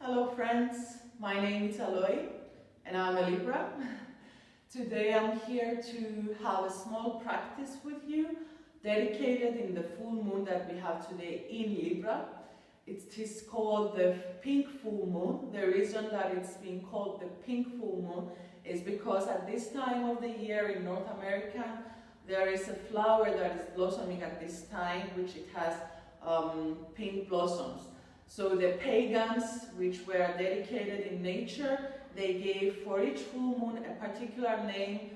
Hello friends, my name is Aloy and I'm a Libra. Today I'm here to have a small practice with you dedicated in the full moon that we have today in Libra. It is called the pink full moon. The reason that it's being called the pink full moon is because at this time of the year in North America there is a flower that is blossoming at this time, which it has pink blossoms. So the pagans, which were dedicated in nature, they gave for each full moon a particular name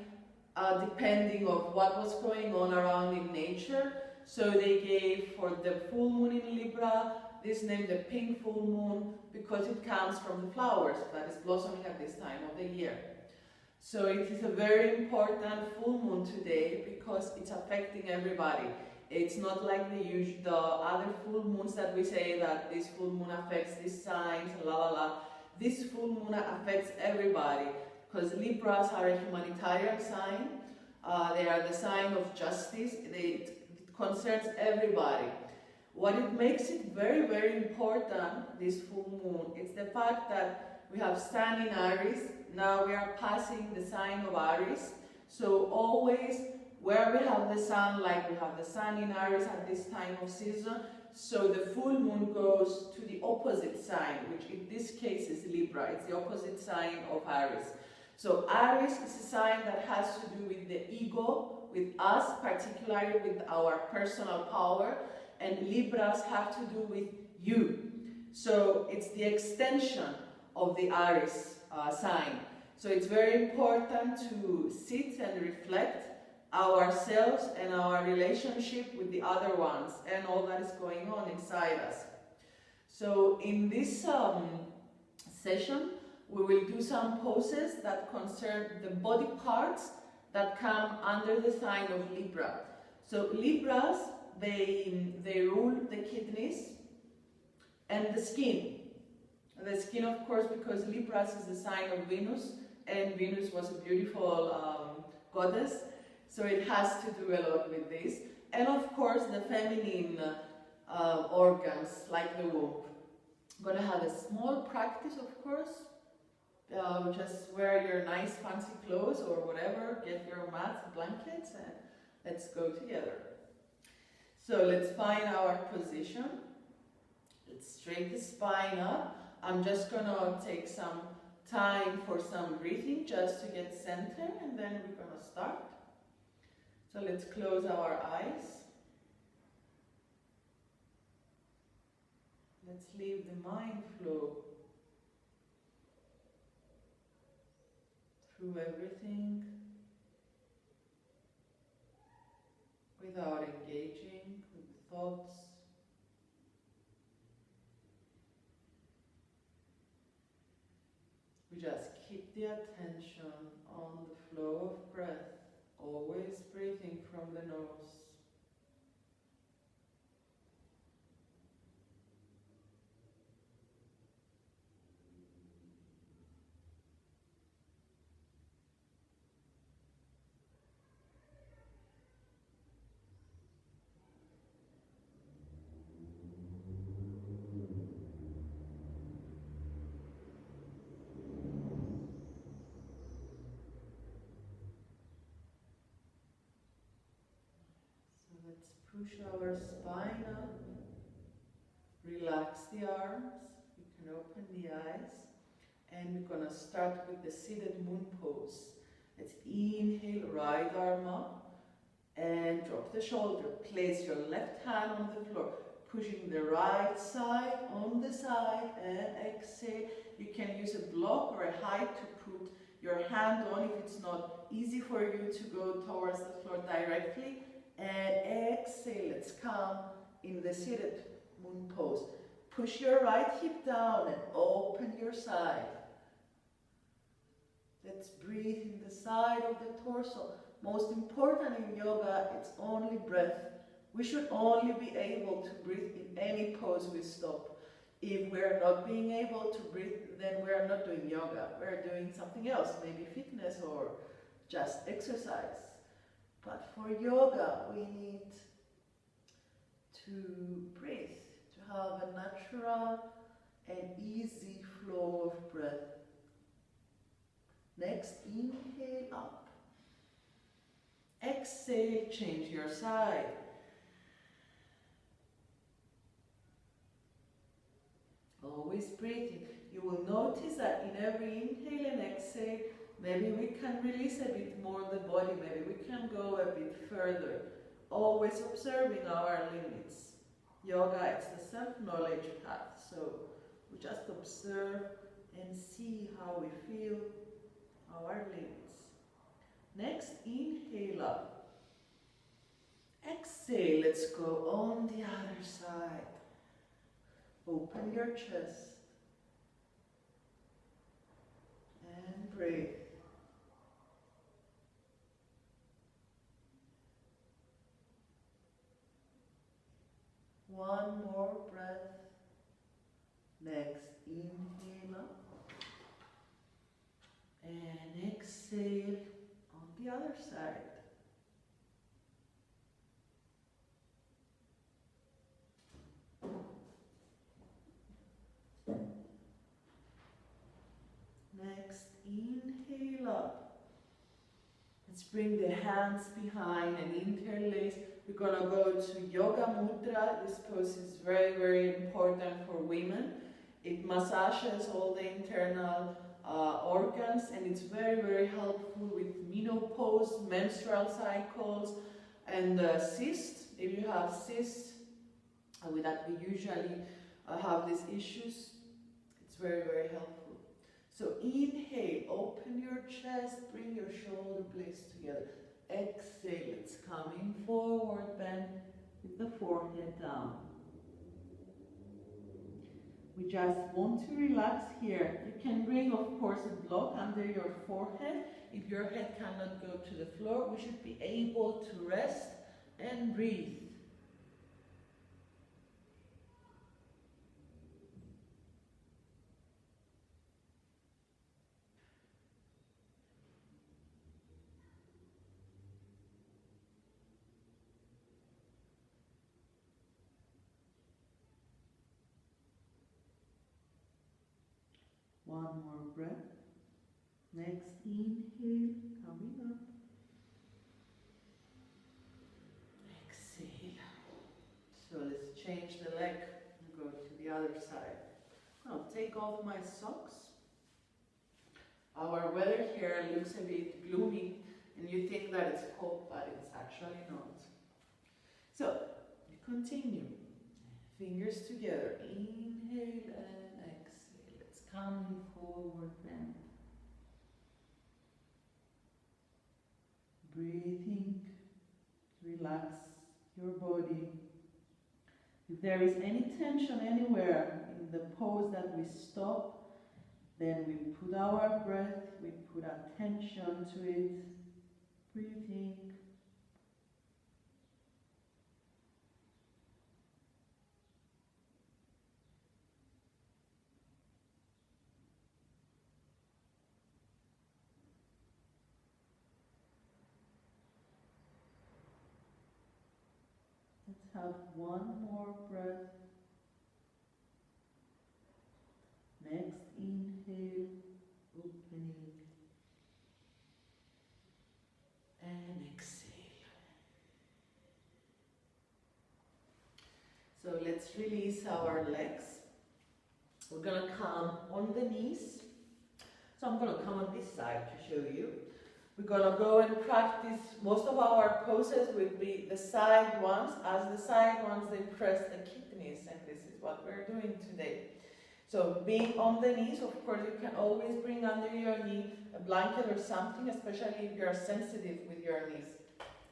depending on what was going on around in nature. So they gave for the full moon in Libra this name, the pink full moon, because it comes from the flowers that is blossoming at this time of the year. So it is a very important full moon today because it's affecting everybody. It's not like the other full moons that we say that this full moon affects these signs, la la la. This full moon affects everybody because Libras are a humanitarian sign. They are the sign of justice. It concerns everybody. What it makes it very, very important, this full moon, is the fact that we have Sun in Aries. Now we are passing the sign of Aries. So always where we have the sun, like we have the sun in Aries at this time of season, so the full moon goes to the opposite sign, which in this case is Libra. It's the opposite sign of Aries. So Aries is a sign that has to do with the ego, with us, particularly with our personal power, and Libras have to do with you. So it's the extension of the Aries sign. So it's very important to sit and reflect ourselves and our relationship with the other ones and all that is going on inside us. So in this session we will do some poses that concern the body parts that come under the sign of Libra. So Libras, they rule the kidneys and the skin. The skin, of course, because Libras is a sign of Venus, and Venus was a beautiful goddess. So it has to do a lot with this. And of course the feminine organs like the womb. I'm going to have a small practice, of course. Just wear your nice fancy clothes or whatever, get your mats, blankets, and let's go together. So let's find our position. Let's straighten the spine up. I'm just going to take some time for some breathing just to get centered, and then we're going to start. So let's close our eyes. Let's leave the mind flow through everything without engaging with thoughts. We just keep the attention on the flow of breath. Always breathing from the nose. Push our spine up, relax the arms, you can open the eyes, and we're going to start with the seated moon pose. Let's inhale, right arm up, and drop the shoulder. Place your left hand on the floor, pushing the right side on the side, and exhale. You can use a block or a height to put your hand on if it's not easy for you to go towards the floor directly. And exhale, let's come in the seated moon pose. Push your right hip down and open your side. Let's breathe in the side of the torso. Most important in yoga, it's only breath. We should only be able to breathe in any pose we stop. If we're not being able to breathe, then we're not doing yoga. We're doing something else, maybe fitness or just exercise. But for yoga, we need to breathe, to have a natural an easy flow of breath. Next, inhale up. Exhale, change your side. Always breathing. You will notice that in every inhale and exhale, maybe we can release a bit more the body, maybe we can go a bit further. Always observing our limits. Yoga, it's the self-knowledge path, so we just observe and see how we feel our limits. Next, inhale up. Exhale, let's go on the other side. Open your chest and breathe. One more breath. Next, inhale up and exhale on the other side. Next, inhale up. Let's bring the hands behind and interlace. We're going to go to Yoga Mudra. This pose is very, very important for women. It massages all the internal organs, and it's very, very helpful with menopause, menstrual cycles, and cysts. If you have cysts, with that we usually have these issues, it's very, very helpful. So inhale, open your chest, bring your shoulder blades together. Exhale, it's coming forward, bend with the forehead down. We just want to relax here. You can bring, of course, a block under your forehead. If your head cannot go to the floor, we should be able to rest and breathe. One more breath. Next, inhale, coming up. Exhale. So let's change the leg and go to the other side. I'll take off my socks. Our weather here looks a bit gloomy and you think that it's cold, but it's actually not. So, we continue. Fingers together. Inhale and exhale. Let's come forward, bend. Breathing, relax your body. If there is any tension anywhere in the pose that we stop, then we put our breath, we put attention to it, breathing. Let's have one more breath. Next, inhale, opening, and exhale. So let's release our legs. We're going to come on the knees. So I'm going to come on this side to show you. We're going to go and practice. Most of our poses will be the side ones. As the side ones, they press the kidneys, and this is what we're doing today. So being on the knees, of course, you can always bring under your knee a blanket or something, especially if you're sensitive with your knees.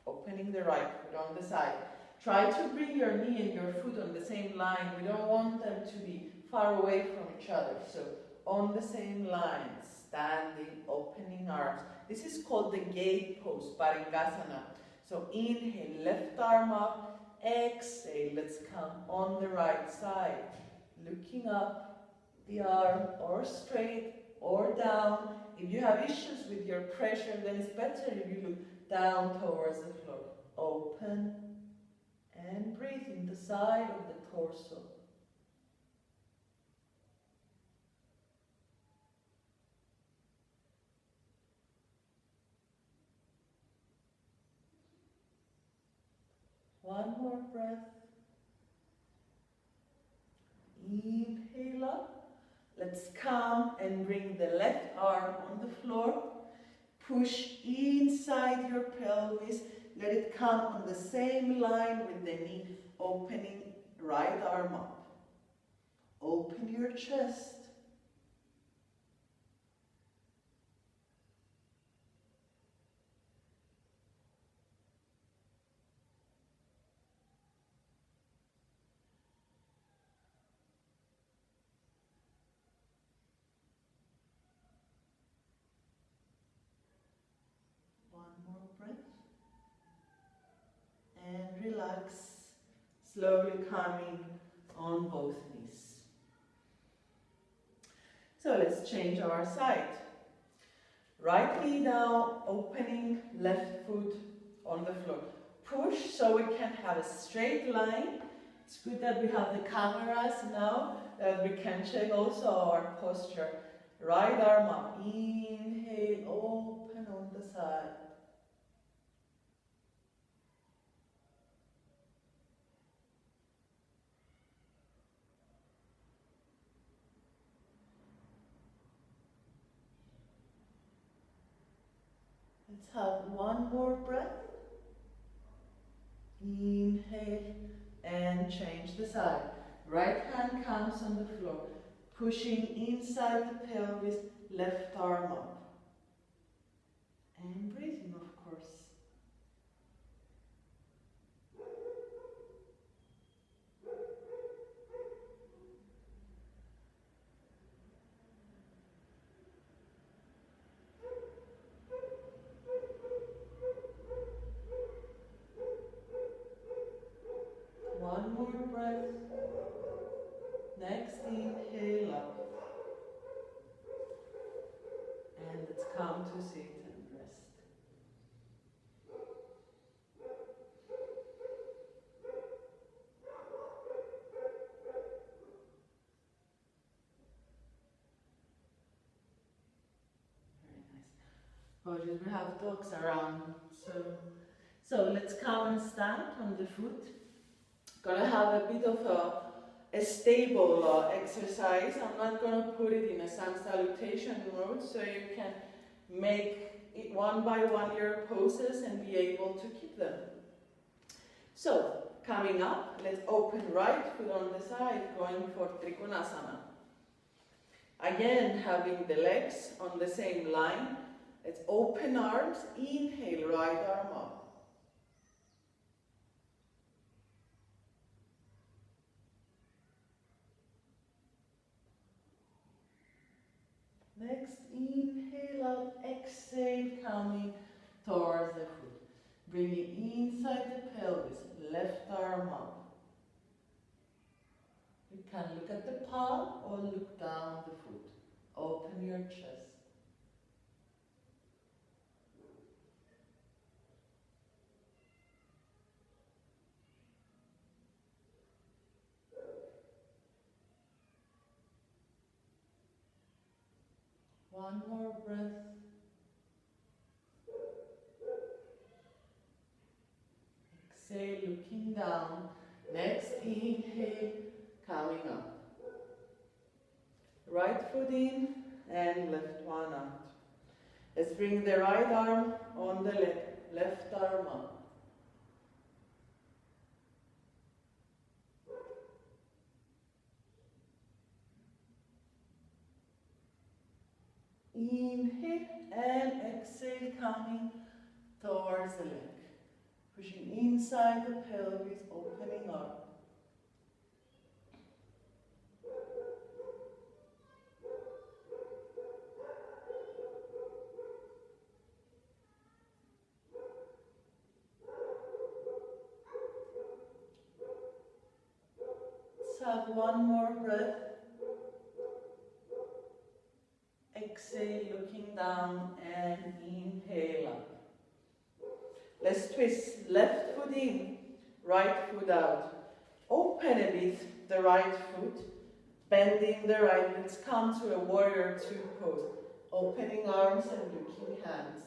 Opening the right foot on the side. Try to bring your knee and your foot on the same line. We don't want them to be far away from each other. So on the same line, standing, opening arms. This is called the gate pose, Paringasana. So inhale, left arm up, exhale, let's come on the right side. Looking up the arm, or straight or down. If you have issues with your pressure, then it's better if you look down towards the floor. Open and breathe in the side of the torso. One more breath. Inhale up. Let's come and bring the left arm on the floor. Push inside your pelvis. Let it come on the same line with the knee, opening right arm up. Open your chest. One more breath. And relax, slowly coming on both knees. So let's change our side. Right knee down, opening left foot on the floor. Push so we can have a straight line. It's good that we have the cameras now, that we can check also our posture. Right arm up, inhale, open on the side. Let's have one more breath. Inhale and change the side. Right hand comes on the floor, pushing inside the pelvis, left arm up. And breathing, of course. One more breath. Next inhale up. And let's come to sit and rest. Very nice. Apologies, we have dogs around. So let's come and stand on the foot. Gonna have a bit of a stable exercise. I'm not gonna put it in a sun salutation mode, so you can make it one by one your poses and be able to keep them. So, coming up, let's open right foot on the side, going for Trikonasana. Again, having the legs on the same line. Let's open arms, inhale, right arm up. Next, inhale out, exhale, coming towards the foot. Bringing inside the pelvis, left arm up. You can look at the palm or look down the foot. Open your chest. One more breath. Exhale, looking down. Next inhale, coming up. Right foot in and left one out. Let's bring the right arm on the left arm up. Inhale and exhale, coming towards the leg. Pushing inside the pelvis, opening up. Let's have one more breath. Exhale, looking down and inhale up. Let's twist left foot in, right foot out. Open a bit the right foot, bending the right. Let's come to a warrior two pose. Opening arms and looking hands.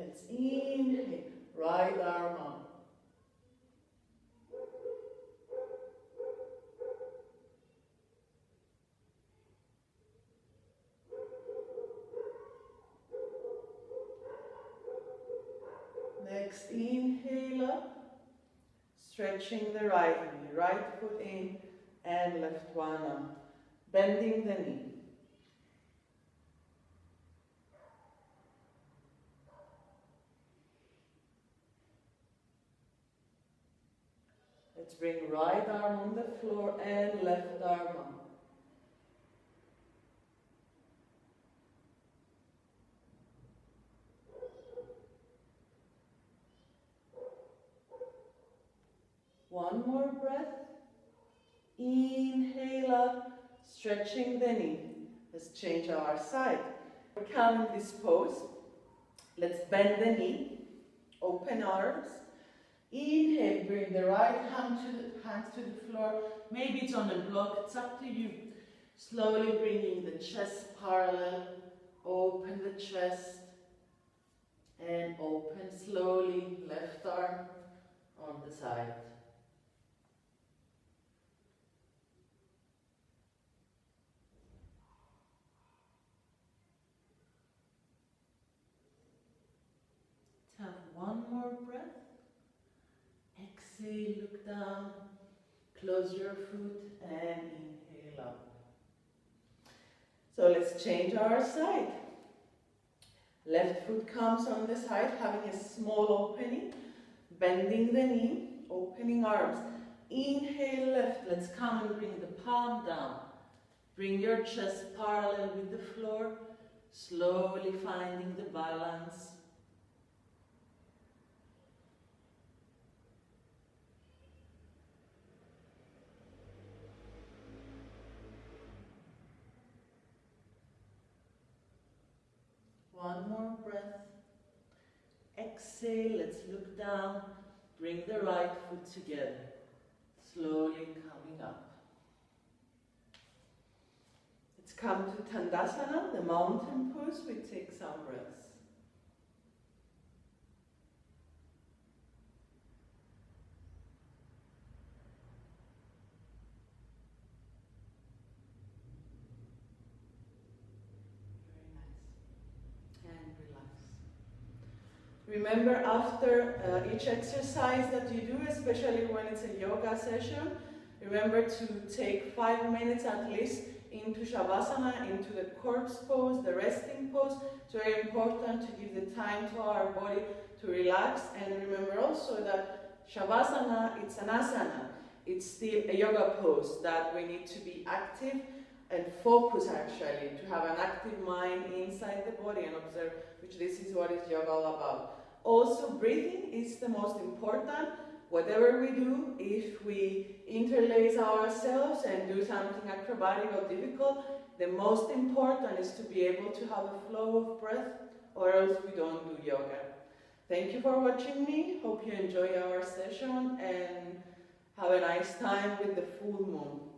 Let's inhale, right arm up. Next, inhale up, stretching the right knee, right foot in and left one up, bending the knee. Let's bring right arm on the floor and left arm up. One more breath. Inhale up, stretching the knee. Let's change our side. We're coming this pose. Let's bend the knee, open arms. Inhale, bring the right hand to the floor. Maybe it's on a block, it's up to you. Slowly bringing the chest parallel, open the chest, and open slowly, left arm on the side. Have one more breath. Exhale, look down, close your foot and inhale up. So let's change our side. Left foot comes on the side, having a small opening, bending the knee, opening arms. Inhale left, let's come and bring the palm down. Bring your chest parallel with the floor, slowly finding the balance. One more breath. Exhale, let's look down. Bring the right foot together. Slowly coming up. Let's come to Tandasana, the mountain pose. We take some breaths. Remember, after each exercise that you do, especially when it's a yoga session, remember to take 5 minutes at least into Shavasana, into the corpse pose, the resting pose. It's very important to give the time to our body to relax. And remember also that Shavasana, it's an asana. It's still a yoga pose that we need to be active and focus actually, to have an active mind inside the body and observe, which this is what is yoga all about. Also, breathing is the most important. Whatever we do, if we interlace ourselves and do something acrobatic or difficult, the most important is to be able to have a flow of breath, or else we don't do yoga. Thank you for watching me. Hope you enjoy our session and have a nice time with the full moon.